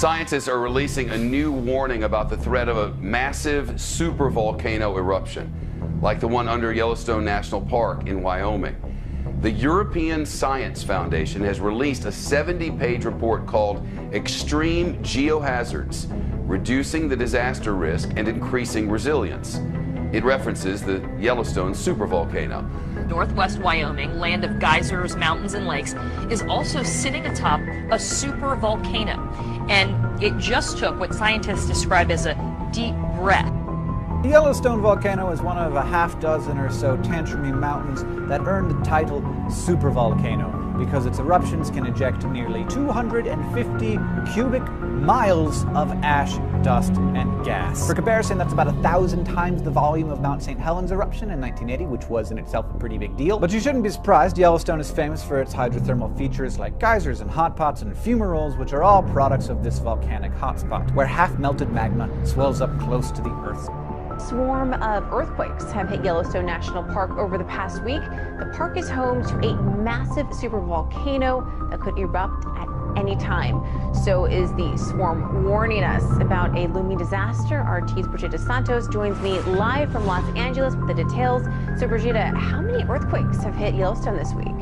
Scientists are releasing a new warning about the threat of a massive supervolcano eruption, like the one under Yellowstone National Park in Wyoming. The European Science Foundation has released a 70-page report called Extreme Geohazards: Reducing the Disaster Risk and Increasing Resilience. It references the Yellowstone supervolcano. Northwest Wyoming, land of geysers, mountains, and lakes, is also sitting atop a supervolcano. And it just took what scientists describe as a deep breath. The Yellowstone volcano is one of a half dozen or so tantrumy mountains that earned the title supervolcano because its eruptions can eject nearly 250 cubic miles of ash, dust, and gas. For comparison, that's about 1,000 times the volume of Mount St. Helens eruption in 1980, which was in itself a pretty big deal. But you shouldn't be surprised. Yellowstone is famous for its hydrothermal features like geysers and hot pots and fumaroles, which are all products of this volcanic hotspot, where half-melted magma swells up close to the Earth. Swarm of earthquakes have hit Yellowstone National Park over the past week. The park is home to a massive supervolcano that could erupt at any time. So is the swarm warning us about a looming disaster. RT's Brigitte Santos joins me live from Los Angeles with the details. So Brigitte, how many earthquakes have hit Yellowstone this week?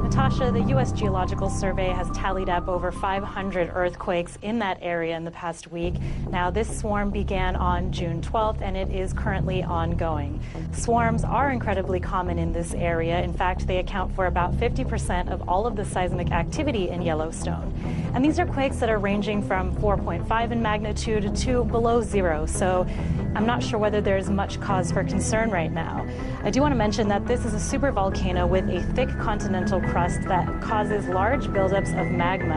Natasha, the U.S. Geological Survey has tallied up over 500 earthquakes in that area in the past week. Now, this swarm began on June 12th, and it is currently ongoing. Swarms are incredibly common in this area. In fact, they account for about 50% of all of the seismic activity in Yellowstone. And these are quakes that are ranging from 4.5 in magnitude to below zero. So I'm not sure whether there's much cause for concern right now. I do want to mention that this is a supervolcano with a thick continental crust that causes large buildups of magma,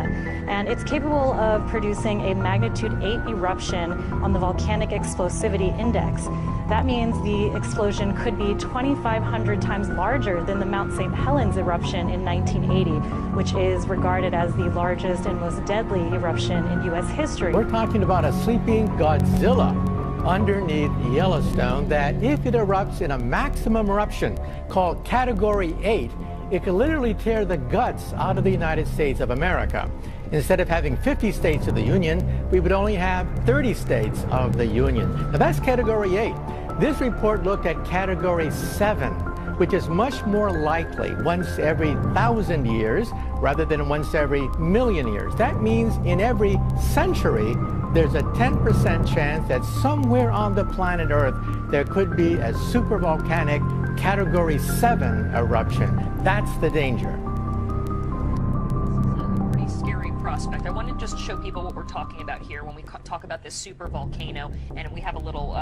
and it's capable of producing a magnitude 8 eruption on the Volcanic Explosivity Index. That means the explosion could be 2,500 times larger than the Mount St. Helens eruption in 1980, which is regarded as the largest and most deadly eruption in U.S. history. We're talking about a sleeping Godzilla underneath Yellowstone that, if it erupts in a maximum eruption called Category 8, it could literally tear the guts out of the United States of America. Instead of having 50 states of the Union, we would only have 30 states of the Union. Now that's Category 8. This report looked at Category 7, which is much more likely once every 1,000 years rather than once every million years. That means in every century, there's a 10% chance that somewhere on the planet Earth there could be a supervolcanic Category 7 eruption. That's the danger. Pretty scary prospect. I want to just show people what we're talking about here when we talk about this super volcano, and we have a little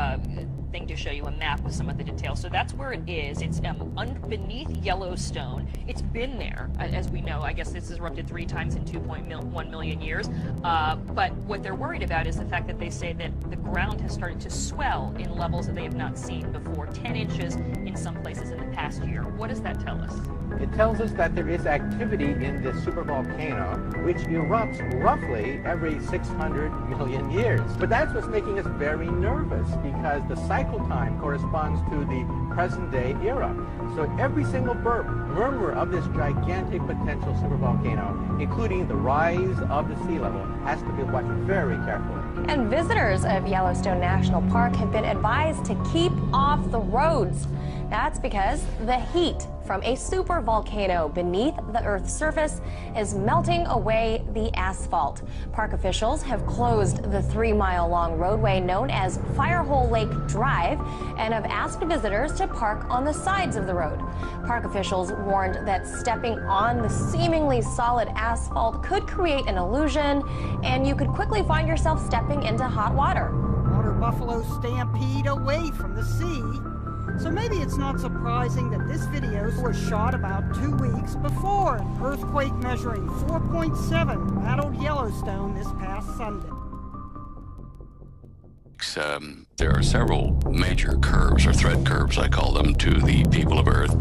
thing to show you, a map with some of the details. So that's where it is. It's beneath Yellowstone. It's been there, as we know. I guess this has erupted 3 times in 2.1 million years. But what they're worried about is the fact that they say that the ground has started to swell in levels that they have not seen before, 10 inches in some places in the past year. What does that tell us? It tells us that there is activity in this supervolcano, which erupts roughly every 600 million years. But that's what's making us very nervous, because the cycle time corresponds to the present-day era. So every single murmur of this gigantic potential supervolcano, including the rise of the sea level, has to be watched very carefully. And visitors of Yellowstone National Park have been advised to keep off the roads. That's because the heat from a supervolcano beneath the Earth's surface is melting away the asphalt. Park officials have closed the 3-mile-long roadway known as Firehole Lake Drive and have asked visitors to park on the sides of the road. Park officials warned that stepping on the seemingly solid asphalt could create an illusion, and you could quickly find yourself stepping into hot water. Water buffalo stampede away from the sea. So maybe it's not surprising that this video was shot about 2 weeks before an earthquake measuring 4.7 rattled Yellowstone this past Sunday. There are several major curves, or threat curves, I call them, to the people of Earth.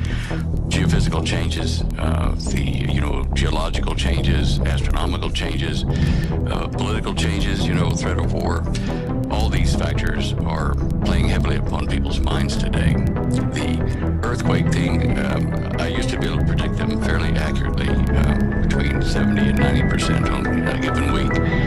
Geophysical changes, geological changes, astronomical changes, political changes, threat of war. All these factors are playing heavily upon people's minds today. The earthquake thing, I used to be able to predict them fairly accurately, between 70 and 90% on a given week.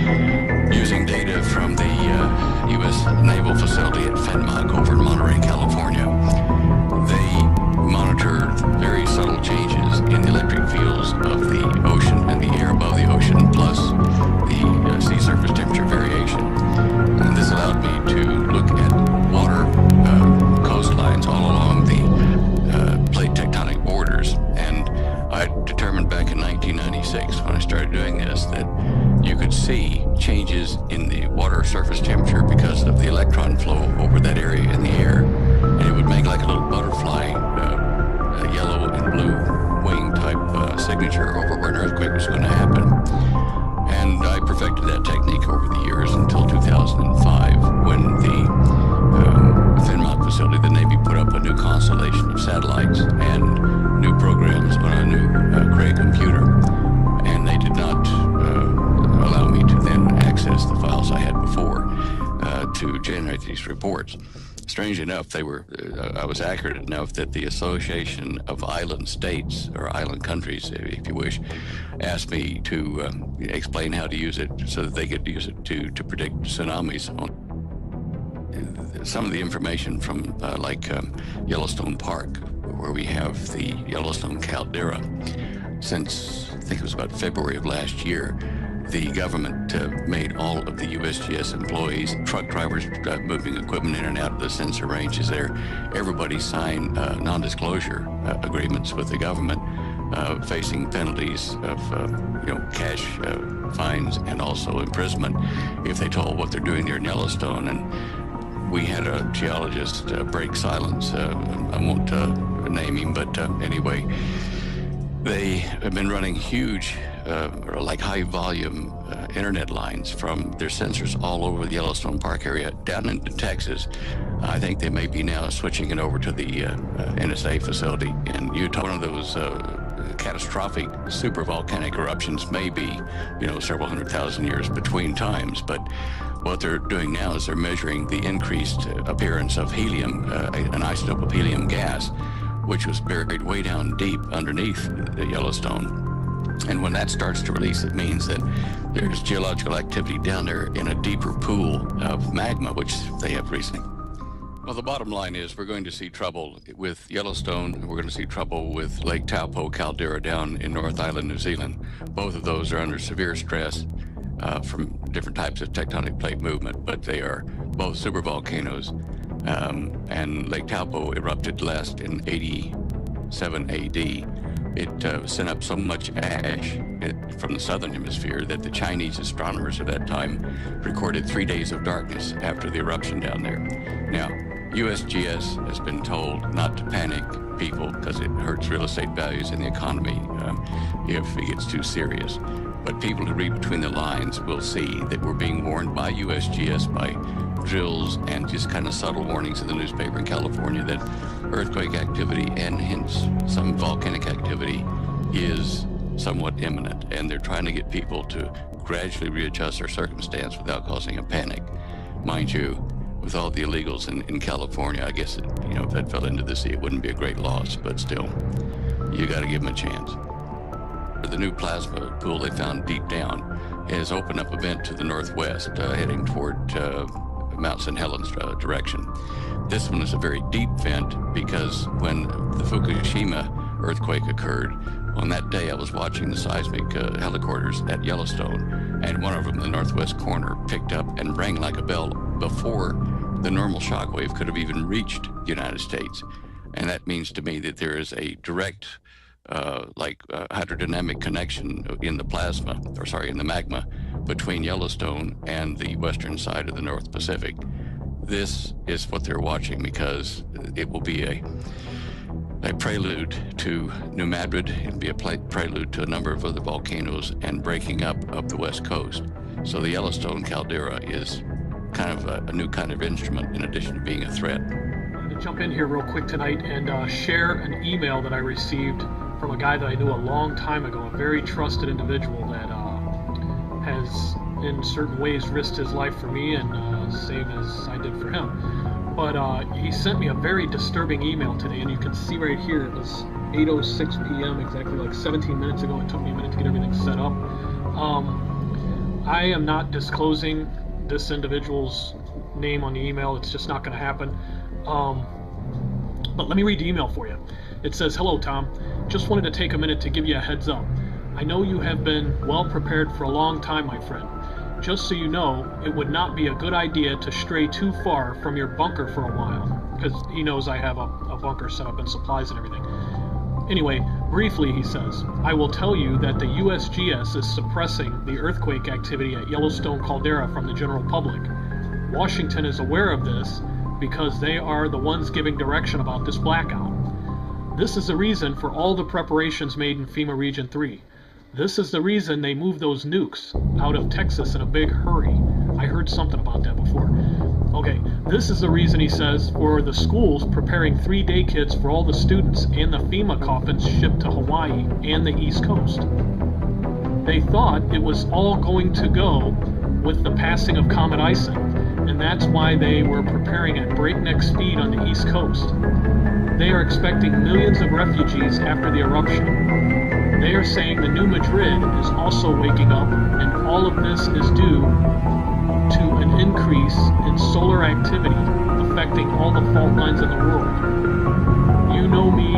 reports. Strangely enough, they were, I was accurate enough that the Association of Island States, or island countries, if you wish, asked me to explain how to use it so that they could use it to predict tsunamis. Some of the information from Yellowstone Park, where we have the Yellowstone caldera, since I think it was about February of last year, the government made all of the USGS employees, truck drivers moving equipment in and out of the sensor ranges there, everybody signed non-disclosure agreements with the government, facing penalties of cash fines and also imprisonment if they told what they're doing there in Yellowstone. And we had a geologist break silence. I won't name him, but anyway, they have been running huge, high volume internet lines from their sensors all over the Yellowstone Park area down into Texas. I think they may be now switching it over to the NSA facility in Utah. One of those catastrophic supervolcanic eruptions may be, several 100,000 years between times, but what they're doing now is they're measuring the increased appearance of helium, an isotope of helium gas, which was buried way down deep underneath the Yellowstone. And when that starts to release, it means that there's geological activity down there in a deeper pool of magma, which they have recently. Well, the bottom line is we're going to see trouble with Yellowstone, and we're going to see trouble with Lake Taupo caldera down in North Island, New Zealand. Both of those are under severe stress from different types of tectonic plate movement, but they are both supervolcanoes. And Lake Taupo erupted last in 87 AD. It sent up so much ash from the southern hemisphere that the Chinese astronomers at that time recorded 3 days of darkness after the eruption down there. Now, USGS has been told not to panic people because it hurts real estate values in the economy if it gets too serious. But people who read between the lines will see that we're being warned by USGS, by drills and just kind of subtle warnings in the newspaper in California that earthquake activity and hence some volcanic activity is somewhat imminent. And they're trying to get people to gradually readjust their circumstance without causing a panic. Mind you, with all the illegals in California, I guess, if that fell into the sea, it wouldn't be a great loss, but still, you got to give them a chance. The new plasma pool they found deep down has opened up a vent to the northwest, heading toward Mount St. Helens direction. This one is a very deep vent because when the Fukushima earthquake occurred, on that day I was watching the seismic helicopters at Yellowstone, and one of them in the northwest corner picked up and rang like a bell before the normal shock wave could have even reached the United States. And that means to me that there is a direct hydrodynamic connection in the magma between Yellowstone and the western side of the North Pacific. This is what they're watching because it will be a prelude to New Madrid. It'll be a prelude to a number of other volcanoes and breaking up the west coast. So the Yellowstone caldera is kind of a new kind of instrument in addition to being a threat. I wanted to jump in here real quick tonight and share an email that I received from a guy that I knew a long time ago, a very trusted individual that has in certain ways risked his life for me and same as I did for him. But he sent me a very disturbing email today, and you can see right here it was 8:06 p.m. exactly, like 17 minutes ago. It took me a minute to get everything set up. I am not disclosing this individual's name on the email. It's just not going to happen. But let me read the email for you. It says, "Hello, Tom. Just wanted to take a minute to give you a heads up. I know you have been well prepared for a long time, my friend. Just so you know, it would not be a good idea to stray too far from your bunker for a while," because he knows I have a bunker set up and supplies and everything. Anyway, briefly, he says, "I will tell you that the USGS is suppressing the earthquake activity at Yellowstone caldera from the general public. Washington is aware of this because they are the ones giving direction about this blackout. This is the reason for all the preparations made in FEMA Region 3. This is the reason they moved those nukes out of Texas in a big hurry. I heard something about that before. Okay, this is the reason," he says, "for the schools preparing 3-day kits for all the students and the FEMA coffins shipped to Hawaii and the East Coast. They thought it was all going to go with the passing of Comet Ison, and that's why they were preparing at breakneck speed on the East Coast. They are expecting millions of refugees after the eruption. They are saying the new Madrid is also waking up, and all of this is due to an increase in solar activity affecting all the fault lines in the world. You know me,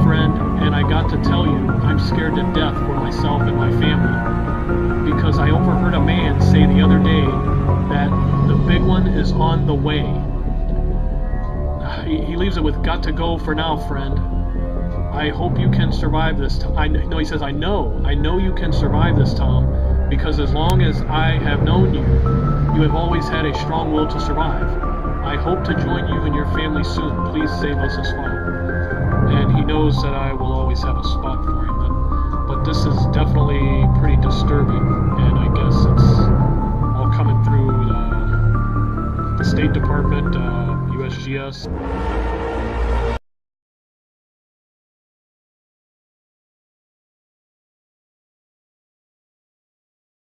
friend, and I got to tell you, I'm scared to death for myself and my family, because I overheard a man say the other day that the big one is on the way. He leaves it with, got to go for now, friend. I hope you can survive this. No, he says, I know you can survive this, Tom, because as long as I have known you, you have always had a strong will to survive. I hope to join you and your family soon. Please save us a spot. And he knows that I will always have a spot for him. But this is definitely pretty disturbing, and I guess it's all coming through the State Department, USGS.